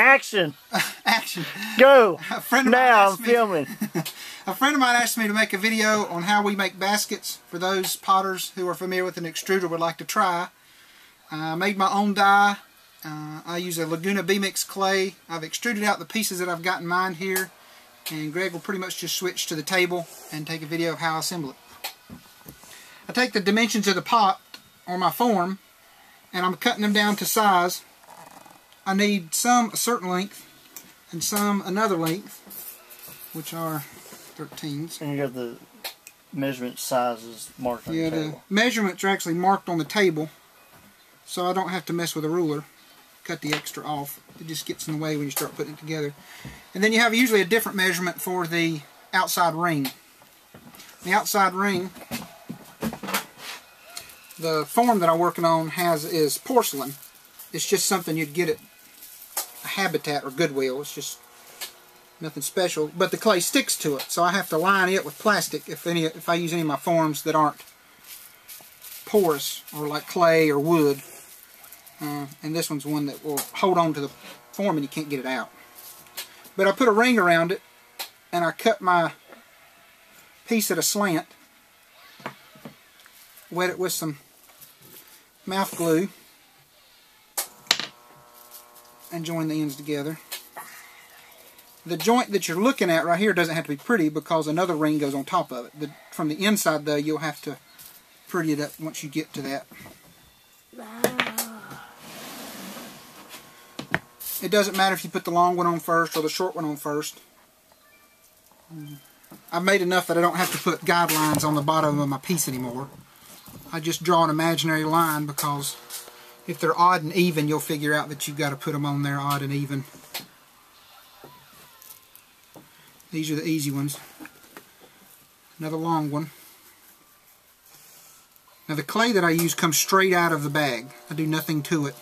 Action! Action! Go! A friend of now mine I'm filming. A friend of mine asked me to make a video on how we make baskets for those potters who are familiar with an extruder would like to try. I made my own die. I use a Laguna B-Mix clay. I've extruded out the pieces that I've got in mind here, and Greg will pretty much just switch to the table and take a video of how I assemble it. I take the dimensions of the pot or my form, and I'm cutting them down to size. I need some a certain length and some another length, which are 13s. And you got the measurement sizes marked on the table. The measurements are actually marked on the table, so I don't have to mess with a ruler. Cut the extra off. It just gets in the way when you start putting it together. And then you have usually a different measurement for the outside ring. The outside ring, the form that I'm working on is porcelain. It's just something you'd get at a Habitat or Goodwill. It's just nothing special, but the clay sticks to it, so I have to line it with plastic if I use any of my forms that aren't porous or like clay or wood. And this one's one that will hold on to the form and you can't get it out. But I put a ring around it, and I cut my piece at a slant, wet it with some mouth glue, and join the ends together. The joint that you're looking at right here doesn't have to be pretty because another ring goes on top of it. From the inside though, you'll have to pretty it up once you get to that. It doesn't matter if you put the long one on first or the short one on first. I've made enough that I don't have to put guidelines on the bottom of my piece anymore. I just draw an imaginary line because if they're odd and even, you'll figure out that you've got to put them on there odd and even. These are the easy ones. Another long one. Now the clay that I use comes straight out of the bag. I do nothing to it.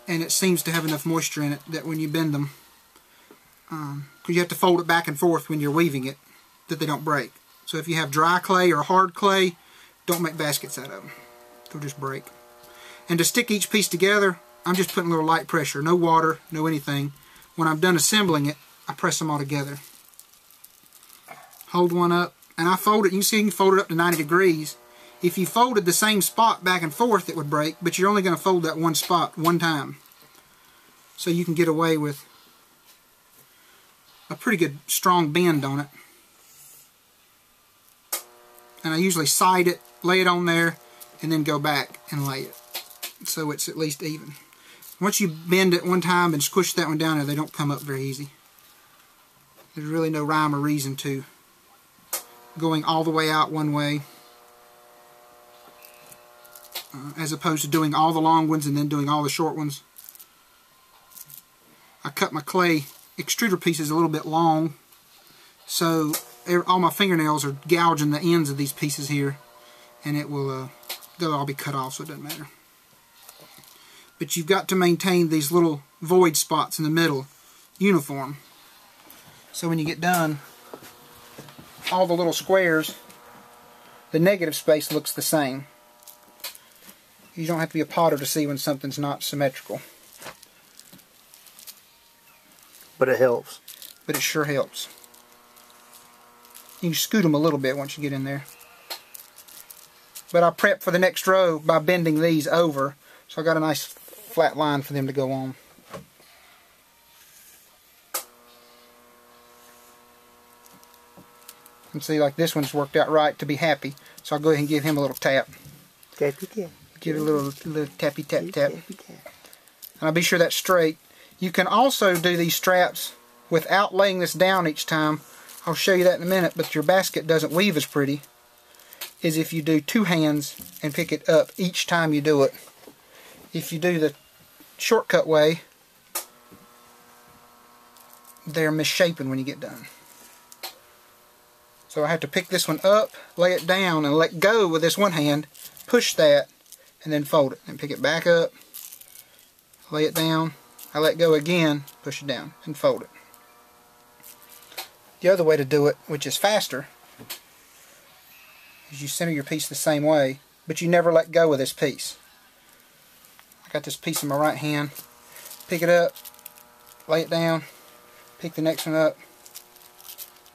And it seems to have enough moisture in it that when you bend them, because you have to fold it back and forth when you're weaving it, that they don't break. So if you have dry clay or hard clay, don't make baskets out of them. They'll just break. And to stick each piece together, I'm just putting a little light pressure. No water, no anything. When I'm done assembling it, I press them all together. Hold one up, and I fold it. You can see you can fold it up to 90 degrees. If you folded the same spot back and forth, it would break, but you're only going to fold that one spot one time. So you can get away with a pretty good strong bend on it. And I usually side it, lay it on there, and then go back and lay it, so it's at least even. Once you bend it one time and squish that one down there, they don't come up very easy. There's really no rhyme or reason to going all the way out one way as opposed to doing all the long ones and then doing all the short ones. I cut my clay extruder pieces a little bit long, so all my fingernails are gouging the ends of these pieces here, and it will they'll all be cut off, so it doesn't matter. But you've got to maintain these little void spots in the middle uniform, so when you get done, all the little squares, the negative space looks the same. You don't have to be a potter to see when something's not symmetrical. But it helps. But it sure helps. You can scoot them a little bit once you get in there. But I prep for the next row by bending these over, so I got a nice flat line for them to go on. And see, like this one's worked out right to be happy, so I'll go ahead and give him a little tap. Tappy tap. Give it a little tappy tap tap. And I'll be sure that's straight. You can also do these straps without laying this down each time. I'll show you that in a minute, but your basket doesn't weave as pretty as if you do two hands and pick it up each time you do it. If you do the shortcut way, they're misshapen when you get done. So I have to pick this one up, lay it down, and let go with this one hand, push that, and then fold it. And pick it back up, lay it down, I let go again, push it down, and fold it. The other way to do it, which is faster, is you center your piece the same way, but you never let go of this piece. I got this piece in my right hand, pick it up, lay it down, pick the next one up,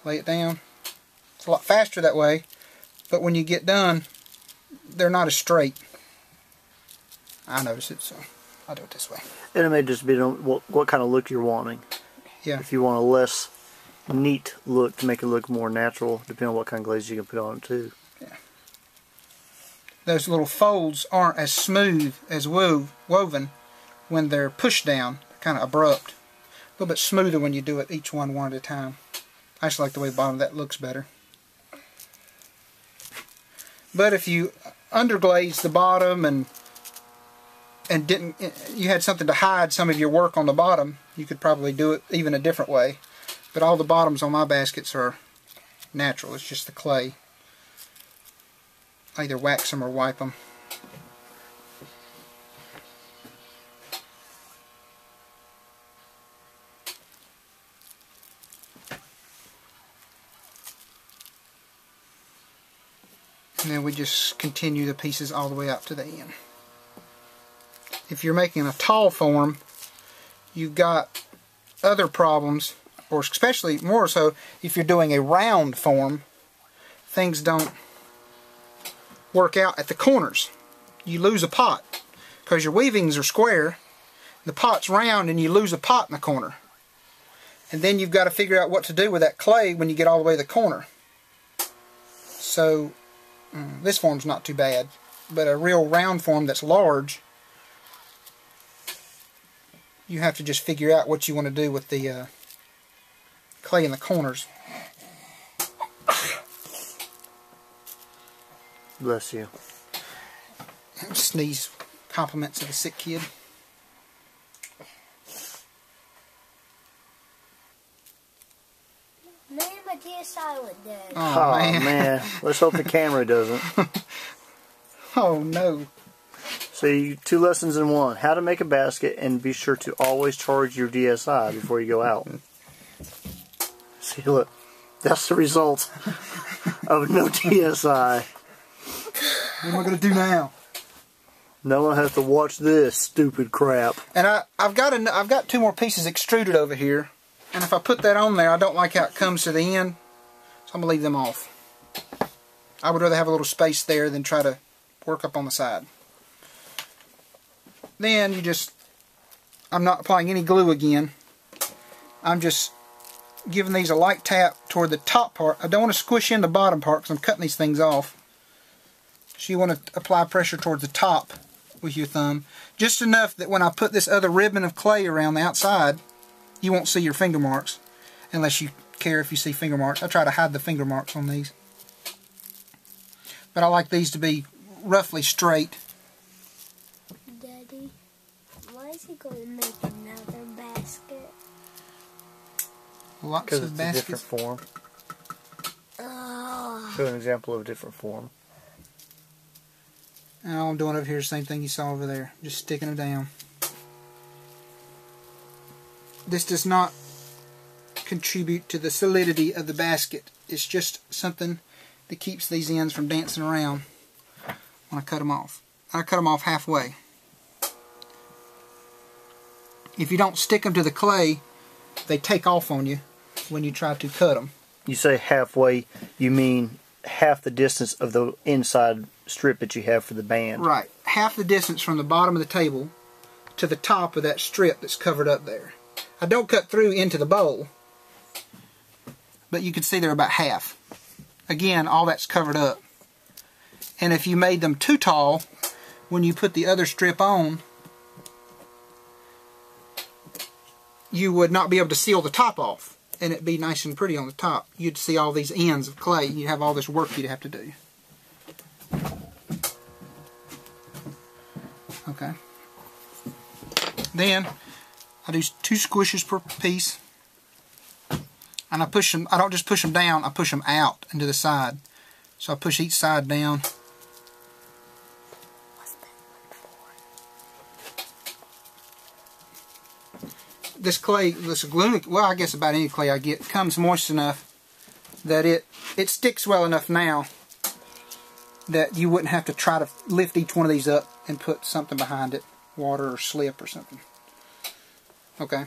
lay it down. It's a lot faster that way, but when you get done, they're not as straight. I notice it, so I'll do it this way. And it may just be what kind of look you're wanting. Yeah. If you want a less neat look to make it look more natural, depending on what kind of glaze you can put on it too. Yeah. Those little folds aren't as smooth as woven when they're pushed down, kind of abrupt. A little bit smoother when you do it each one at a time. I just like the way the bottom of that looks better. But if you underglaze the bottom and you had something to hide some of your work on the bottom, you could probably do it even a different way. But all the bottoms on my baskets are natural. It's just the clay. I either wax them or wipe them. And then we just continue the pieces all the way up to the end. If you're making a tall form, you've got other problems, or especially more so if you're doing a round form, things don't work out at the corners. You lose a pot because your weavings are square, the pot's round, and you lose a pot in the corner. And then you've got to figure out what to do with that clay when you get all the way to the corner. So this form's not too bad, but a real round form that's large, you have to just figure out what you want to do with the clay in the corners. Bless you. Sneeze compliments of a sick kid. Maybe my DSI would do. Oh man. Let's hope the camera doesn't. Oh no. So 2 lessons in one. How to make a basket, and be sure to always charge your DSI before you go out. See, look. That's the result of no DSI. What am I going to do now? No one has to watch this stupid crap. And I've got 2 more pieces extruded over here. And if I put that on there, I don't like how it comes to the end. So I'm going to leave them off. I would rather have a little space there than try to work up on the side. Then I'm not applying any glue again. I'm just giving these a light tap toward the top part. I don't want to squish in the bottom part because I'm cutting these things off. So you want to apply pressure towards the top with your thumb. Just enough that when I put this other ribbon of clay around the outside, you won't see your finger marks. Unless you care if you see finger marks. I try to hide the finger marks on these. But I like these to be roughly straight. Daddy, why is he going to make another basket? Lots Because of it's baskets. a different form. Oh. Show an example of a different form. And all I'm doing over here is the same thing you saw over there. Just sticking them down. This does not contribute to the solidity of the basket. It's just something that keeps these ends from dancing around when I cut them off. I cut them off halfway. If you don't stick them to the clay, they take off on you when you try to cut them. You say halfway, you mean half the distance of the inside strip that you have for the band. Right. Half the distance from the bottom of the table to the top of that strip that's covered up there. I don't cut through into the bowl, but you can see they're about half. Again, all that's covered up. And if you made them too tall, when you put the other strip on, you would not be able to seal the top off, and it'd be nice and pretty on the top. You'd see all these ends of clay. You'd have all this work you'd have to do. Okay. Then I do 2 squishes per piece, and I push them. I don't just push them down. I push them out and to the side. So I push each side down. This clay, this glue, well, I guess about any clay I get, comes moist enough that it sticks well enough now that you wouldn't have to try to lift each one of these up and put something behind it, water or slip or something. Okay.